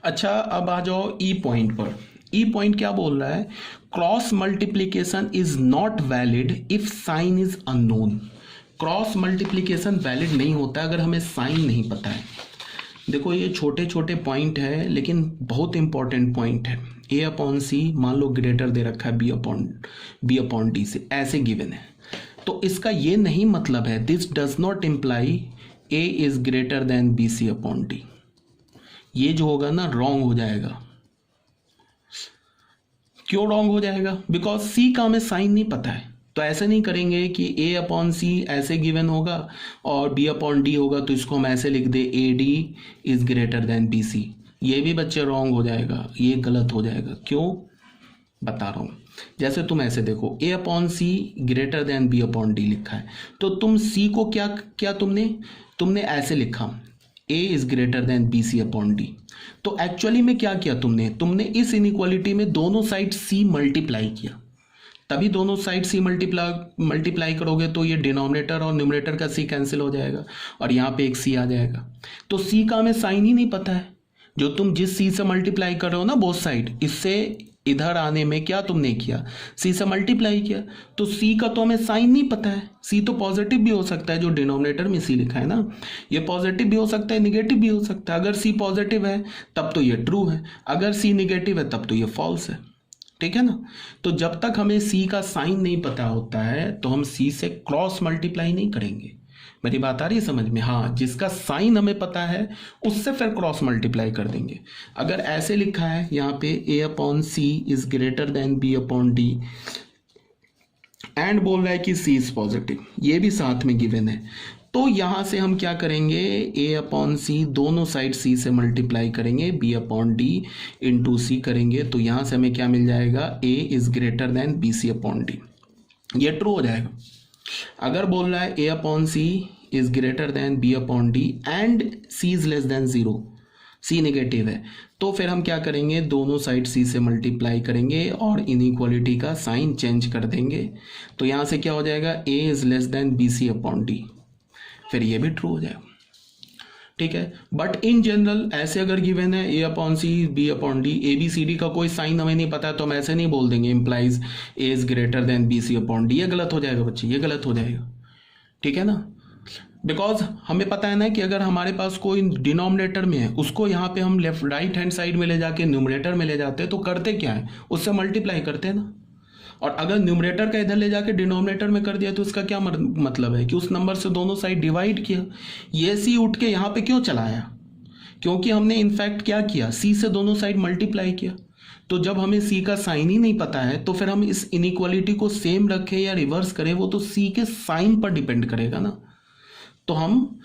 अच्छा, अब आ जाओ ई पॉइंट पर। ई पॉइंट क्या बोल रहा है? Cross multiplication is not valid if sign is unknown. Cross multiplication valid नहीं होता अगर हमें साइन नहीं पता है। देखो ये छोटे छोटे पॉइंट है लेकिन बहुत इंपॉर्टेंट पॉइंट है। ए अपॉन सी मान लो ग्रेटर दे रखा है बी अपॉन डी से, ऐसे गिवन है। तो इसका ये नहीं मतलब है, this does not imply A is greater than B C upon D. ये जो होगा ना रॉन्ग हो जाएगा। क्यों रॉन्ग हो जाएगा? बिकॉज सी का हमें साइन नहीं पता है। तो ऐसे नहीं करेंगे कि ए अपॉन सी ऐसे गिवन होगा और बी अपॉन डी होगा तो इसको हम ऐसे लिख दे A D is greater than B C. ये भी बच्चे रॉन्ग हो जाएगा, ये गलत हो जाएगा। क्यों बता रहा हूँ। जैसे तुम ऐसे देखो, A upon C greater than B upon D लिखा है, तो तुम सी को क्या क्या तुमने ऐसे लिखा A is greater than B C upon D. तो एक्चुअली में क्या किया तुमने इस इनइक्वालिटी में दोनों साइड सी मल्टीप्लाई किया। तभी दोनों साइड सी मल्टीप्लाई करोगे तो ये डिनोमिनेटर और न्यूमरेटर का सी कैंसिल हो जाएगा और यहाँ पे एक सी आ जाएगा। तो सी का हमें साइन ही नहीं पता है। जो तुम जिस सी से मल्टीप्लाई कर रहे हो ना बोथ साइड, इससे इधर आने में क्या तुमने किया, सी से मल्टीप्लाई किया। तो सी का तो हमें साइन नहीं पता है। सी तो पॉजिटिव भी हो सकता है, जो डिनोमिनेटर में सी लिखा है ना, ये पॉजिटिव भी हो सकता है, निगेटिव भी हो सकता है। अगर सी पॉजिटिव है तब तो ये ट्रू है, अगर सी निगेटिव है तब तो ये फॉल्स है। ठीक है ना? तो जब तक हमें सी का साइन नहीं पता होता है तो हम सी से क्रॉस मल्टीप्लाई नहीं करेंगे। मेरी बात आ रही है समझ में? हाँ, जिसका साइन हमें पता है उससे फिर क्रॉस मल्टीप्लाई कर देंगे। अगर ऐसे लिखा है यहाँ पे A upon C is greater than B upon D and बोल रहा है कि सी इज पॉजिटिव, ये भी साथ में गिवन है, तो यहां से हम क्या करेंगे, ए अपॉन सी दोनों साइड सी से मल्टीप्लाई करेंगे, B upon D into C करेंगे, तो यहां से हमें क्या मिल जाएगा, A is greater than B C upon D. ये ट्रू हो जाएगा। अगर बोल रहा है A upon C is greater than B upon D and C is less than zero, C negative है, तो फिर हम क्या करेंगे, दोनों साइड सी से मल्टीप्लाई करेंगे और इनइक्वालिटी का साइन चेंज कर देंगे। तो यहां से क्या हो जाएगा, A is less than B C upon D, फिर ये भी ट्रू हो जाएगा। ठीक है, बट इन जनरल ऐसे अगर गिवन है A upon C B upon D, A B C D का कोई साइन हमें नहीं पता है तो हम ऐसे नहीं बोल देंगे implies A is greater than B C upon D. ये गलत हो जाएगा बच्चे, ये गलत हो जाएगा। ठीक है ना? बिकॉज हमें पता है ना कि अगर हमारे पास कोई डिनोमिनेटर में है उसको यहाँ पे हम लेफ्ट राइट हैंड साइड में ले जाके न्यूमरेटर में ले जाते हैं तो करते क्या है, उससे मल्टीप्लाई करते हैं ना। और अगर न्यूमरेटर का इधर ले जाके डिनोमिनेटर में कर दिया तो इसका क्या मतलब है कि उस नंबर से दोनों साइड डिवाइड किया। ये सी उठ के यहाँ पे क्यों चला आया, क्योंकि हमने इनफैक्ट क्या किया, सी से दोनों साइड मल्टीप्लाई किया। तो जब हमें सी का साइन ही नहीं पता है तो फिर हम इस इनइक्वालिटी को सेम रखें या रिवर्स करें वो तो सी के साइन पर डिपेंड करेगा ना। तो हम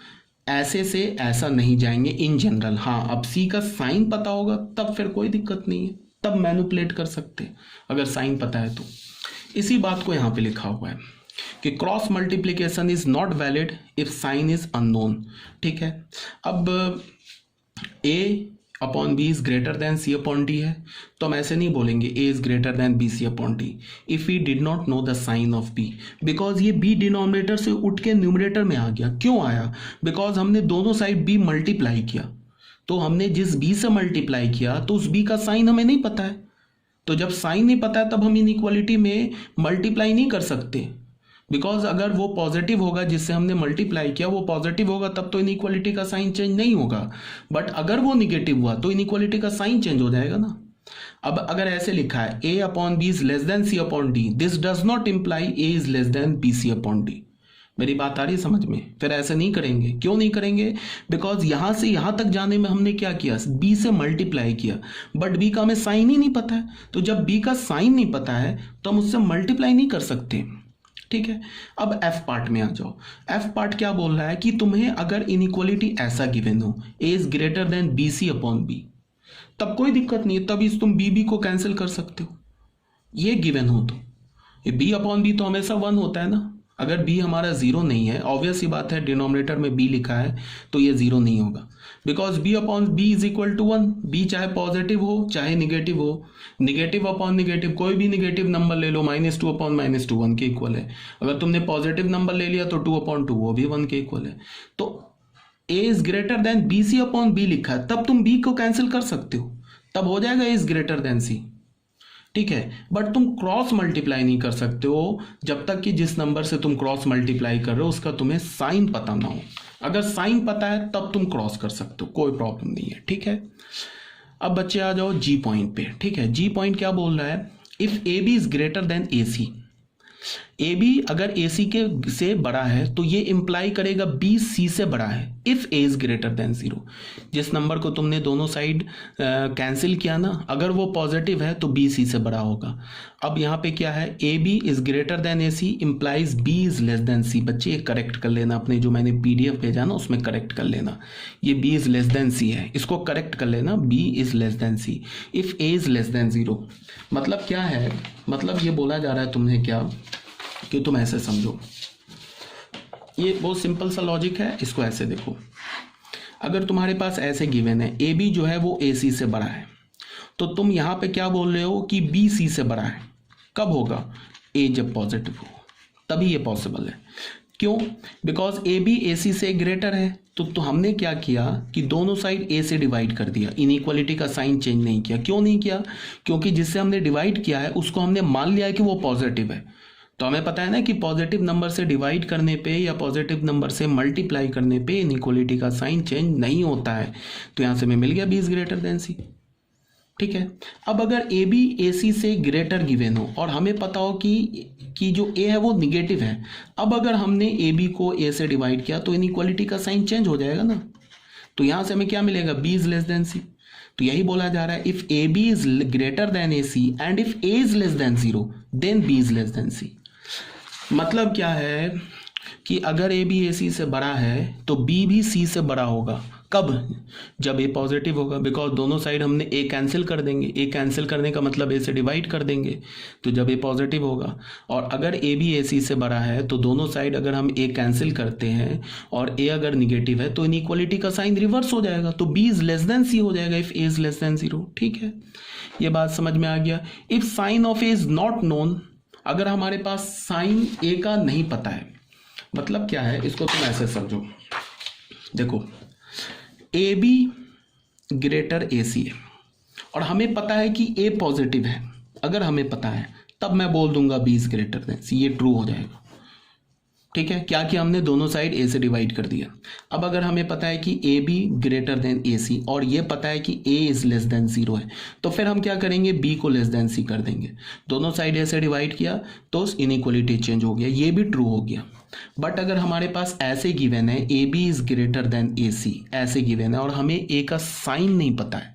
ऐसे से ऐसा नहीं जाएंगे इन जनरल। हाँ, अब सी का साइन पता होगा तब फिर कोई दिक्कत नहीं है, तब मैनिपुलेट कर सकते हैं अगर साइन पता है तो। इसी बात को यहाँ पे लिखा हुआ है कि cross multiplication is not valid if sign is unknown. ठीक है, अब A upon B is greater than C upon D है तो हम ऐसे नहीं बोलेंगे A is greater than B C upon D if we did not know the sign of B, because ये बी डिनोमिनेटर से उठ के न्यूमरेटर में आ गया। क्यों आया, बिकॉज हमने दोनों साइड बी मल्टीप्लाई किया। तो हमने जिस बी से मल्टीप्लाई किया तो उस बी का साइन हमें नहीं पता है। तो जब साइन नहीं पता है तब हम इनइक्वालिटी में मल्टीप्लाई नहीं कर सकते, बिकॉज अगर वो पॉजिटिव होगा जिससे हमने मल्टीप्लाई किया वो पॉजिटिव होगा तब तो इनइक्वालिटी का साइन चेंज नहीं होगा, बट अगर वो निगेटिव हुआ तो इनइक्वालिटी का साइन चेंज हो जाएगा ना। अब अगर ऐसे लिखा है A upon B is less than C upon D, this does not imply A is less than B C upon D. मेरी बात आ रही है समझ में? फिर ऐसे नहीं करेंगे। क्यों नहीं करेंगे, बिकॉज यहां से यहां तक जाने में हमने क्या किया, बी से मल्टीप्लाई किया, बट बी का हमें साइन ही नहीं पता है। तो जब बी का साइन नहीं पता है तो हम उससे मल्टीप्लाई नहीं कर सकते। ठीक है, अब एफ पार्ट में आ जाओ। एफ पार्ट क्या बोल रहा है कि तुम्हें अगर इनइक्वालिटी ऐसा गिवन हो A is greater than B C upon B, तब कोई दिक्कत नहीं है, तभी तुम बी को कैंसिल कर सकते हो। ये गिवन हो तो ये बी अपॉन बी तो हमेशा 1 होता है ना। अगर बी हमारा 0 नहीं है, ऑब्वियस ही बात है, डिनोमिनेटर में बी लिखा है तो ये 0 नहीं होगा, because B upon B is equal to 1। B चाहे पॉजिटिव हो चाहे निगेटिव हो, निगेटिव अपॉन निगेटिव कोई भी निगेटिव नंबर ले लो, -2 अपॉन -2 1 के इक्वल है। अगर तुमने पॉजिटिव नंबर ले लिया तो 2 अपॉन 2 वो भी 1 के इक्वल है। तो A is greater than B C upon B लिखा है, तब तुम बी को कैंसिल कर सकते हो, तब हो जाएगा ए इज ग्रेटर देन सी, ठीक है। बट तुम क्रॉस मल्टीप्लाई नहीं कर सकते हो जब तक कि जिस नंबर से तुम क्रॉस मल्टीप्लाई कर रहे हो उसका तुम्हें साइन पता ना हो। अगर साइन पता है तब तुम क्रॉस कर सकते हो, कोई प्रॉब्लम नहीं है, ठीक है। अब बच्चे आ जाओ जी पॉइंट पे, ठीक है। जी पॉइंट क्या बोल रहा है, if A B is greater than A C, A B अगर ए सी के से बड़ा है तो ये इंप्लाई करेगा बी सी से बड़ा है if A is greater then 0। जिस नंबर को तुमने दोनों साइड कैंसिल किया ना, अगर वो पॉजिटिव है तो बी सी से बड़ा होगा। अब यहाँ पे क्या है, A B is greater than A C implies B is less than C. बच्चे ये करेक्ट कर लेना, अपने जो मैंने पीडीएफ भेजा ना उसमें करेक्ट कर लेना, ये B is less than C है, इसको करेक्ट कर लेना, B is less than C if A is less than 0। मतलब क्या है, मतलब ये बोला जा रहा है तुम्हें क्या कि तुम ऐसे समझो, ये बहुत सिंपल सा लॉजिक है, इसको ऐसे देखो। अगर तुम्हारे पास ऐसे गिवन है ए बी जो है वो ए सी से बड़ा है, तो तुम यहाँ पे क्या बोल रहे हो कि बी सी से बड़ा है। कब होगा, ए जब पॉजिटिव हो तभी ये पॉसिबल है। क्यों, बिकॉज ए बी ए सी से ग्रेटर है। तो हमने क्या किया कि दोनों साइड ए से डिवाइड कर दिया, इनइक्वालिटी का साइन चेंज नहीं किया। क्यों नहीं किया, क्योंकि जिससे हमने डिवाइड किया है उसको हमने मान लिया है कि वो पॉजिटिव है। तो हमें पता है ना कि पॉजिटिव नंबर से डिवाइड करने पे या पॉजिटिव नंबर से मल्टीप्लाई करने पे इनइक्वालिटी का साइन चेंज नहीं होता है। तो यहाँ से हमें मिल गया बी इज ग्रेटर देन सी, ठीक है। अब अगर ए बी ए सी से ग्रेटर गिवन हो और हमें पता हो कि जो ए है वो निगेटिव है, अब अगर हमने ए बी को ए से डिवाइड किया तो इनइक्वालिटी का साइन चेंज हो जाएगा ना। तो यहाँ से हमें क्या मिलेगा, B is less than C. तो यही बोला जा रहा है, if A B is greater than A C and if A is less than 0 then B is less than C. मतलब क्या है कि अगर ए बी ए सी से बड़ा है तो बी भी सी से बड़ा होगा। कब, जब ए पॉजिटिव होगा, बिकॉज दोनों साइड हमने ए कैंसिल कर देंगे, ए कैंसिल करने का मतलब ए से डिवाइड कर देंगे, तो जब ए पॉजिटिव होगा। और अगर ए बी ए सी से बड़ा है तो दोनों साइड अगर हम ए कैंसिल करते हैं और ए अगर निगेटिव है तो इनइक्वालिटी का साइन रिवर्स हो जाएगा, तो B is less than C हो जाएगा if A is less than 0, ठीक है। ये बात समझ में आ गया। If sign of A is not known, अगर हमारे पास साइन ए का नहीं पता है, मतलब क्या है, इसको तुम ऐसे समझो, देखो ए बी ग्रेटर ए सी है और हमें पता है कि ए पॉजिटिव है। अगर हमें पता है तब मैं बोल दूंगा बी इज ग्रेटर देन सी, ये ट्रू हो जाएगा, ठीक है। क्या किया हमने, दोनों साइड ए से डिवाइड कर दिया। अब अगर हमें पता है कि A be greater than A सी और ये पता है कि ए इज लेस देन 0 है, तो फिर हम क्या करेंगे, बी को लेस देन सी कर देंगे। दोनों साइड ए से डिवाइड किया तो इनइक्वालिटी चेंज हो गया, ये भी ट्रू हो गया। बट अगर हमारे पास ऐसे गिवन है A B is greater than A C, ऐसे गिवन है और हमें ए का साइन नहीं पता है,